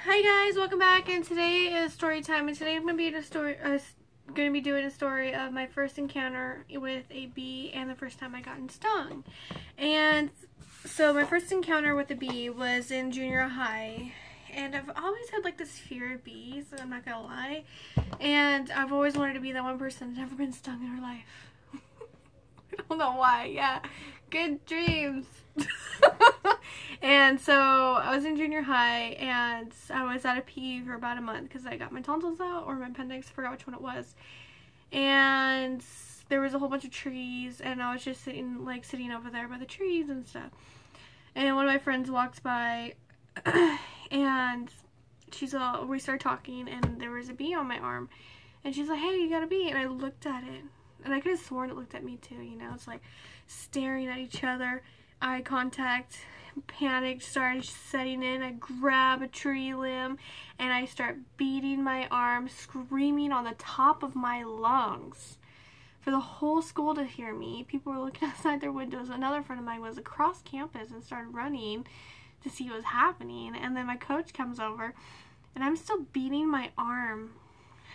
Hi guys, welcome back, and today is story time, and today I'm going to be doing a story of my first encounter with a bee and the first time I got stung. And so my first encounter with a bee was in junior high, and I've always had like this fear of bees, I'm not going to lie, and I've always wanted to be that one person that's never been stung in her life. I don't know why, yeah, good dreams. And so I was in junior high, and I was at a PE for about a month because I got my tonsils out, or my appendix, I forgot which one it was. And there was a whole bunch of trees, and I was just sitting over there by the trees and stuff. And one of my friends walks by, and we started talking, and there was a bee on my arm. And she's like, "Hey, you got a bee?" And I looked at it, and I could have sworn it looked at me too, you know? It's like staring at each other, eye contact. Panic started setting in. I grab a tree limb and I start beating my arm, screaming on the top of my lungs for the whole school to hear me. People were looking outside their windows. Another friend of mine was across campus and started running to see what was happening. And then my coach comes over, and I'm still beating my arm,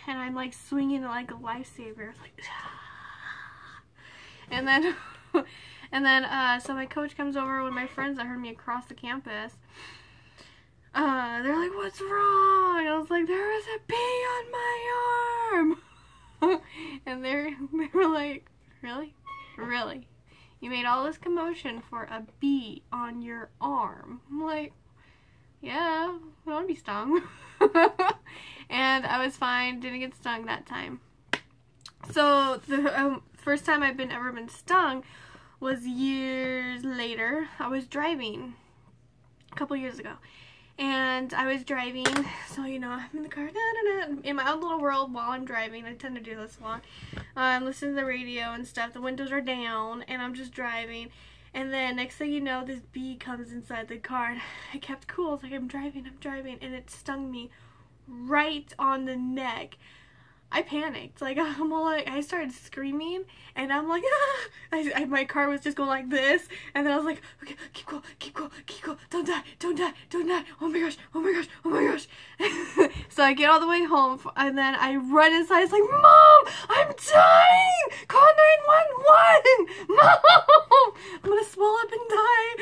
and I'm like swinging it like a lifesaver, like, and then so my coach comes over with my friends that heard me across the campus. They're like, "What's wrong?" I was like, "There was a bee on my arm." And they were like, "Really? Really? You made all this commotion for a bee on your arm?" I'm like, "Yeah, I want to be stung." And I was fine, didn't get stung that time. So the first time I've ever been stung was years later. I was driving a couple years ago, and I was driving, so you know, I'm in the car, in my own little world while I'm driving. I tend to do this a lot. I'm listening to the radio and stuff, the windows are down, and I'm just driving, and then next thing you know, this bee comes inside the car, and I kept cool. I was like, I'm driving, and it stung me right on the neck. I panicked, like, I started screaming, and I'm like, ah! My car was just going like this, and then I was like, okay, keep cool, don't die, oh my gosh, so I get all the way home, and then I run inside, it's like, "Mom, I'm dying, call 911, Mom, I'm gonna swell up and die."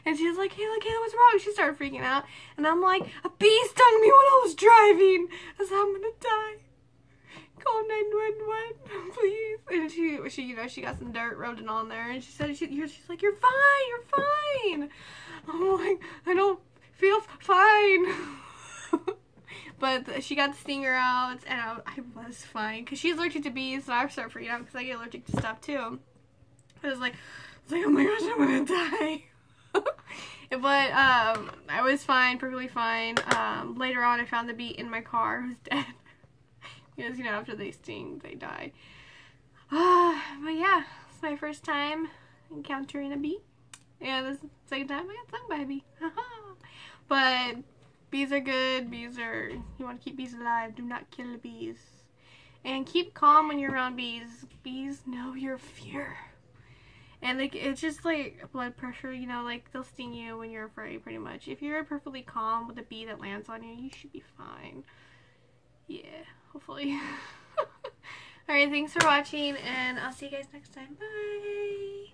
And she's like, "Kayla, what's wrong?" She started freaking out, and I'm like, "A bee stung me when I was driving, so I'm gonna die. Call 911, please." And she, you know, she got some dirt rubbed on there, and she said, she's like, "You're fine." I'm like, "I don't feel fine." But she got the stinger out, and I was fine, because she's allergic to bees, so I started freaking out because I get allergic to stuff too. I was like, "Oh my gosh, I'm gonna die." But I was fine, perfectly fine. Later on, I found the bee in my car. It was dead. Because, you know, after they sting, they die. But yeah, it's my first time encountering a bee. And this is the second time I got stung by a bee. But bees are good. You want to keep bees alive. Do not kill the bees. And keep calm when you're around bees. Bees know your fear. And like, it's just like blood pressure, you know, like they'll sting you when you're afraid, pretty much. If you're perfectly calm with a bee that lands on you, you should be fine. Yeah, hopefully. Alright, thanks for watching, and I'll see you guys next time. Bye!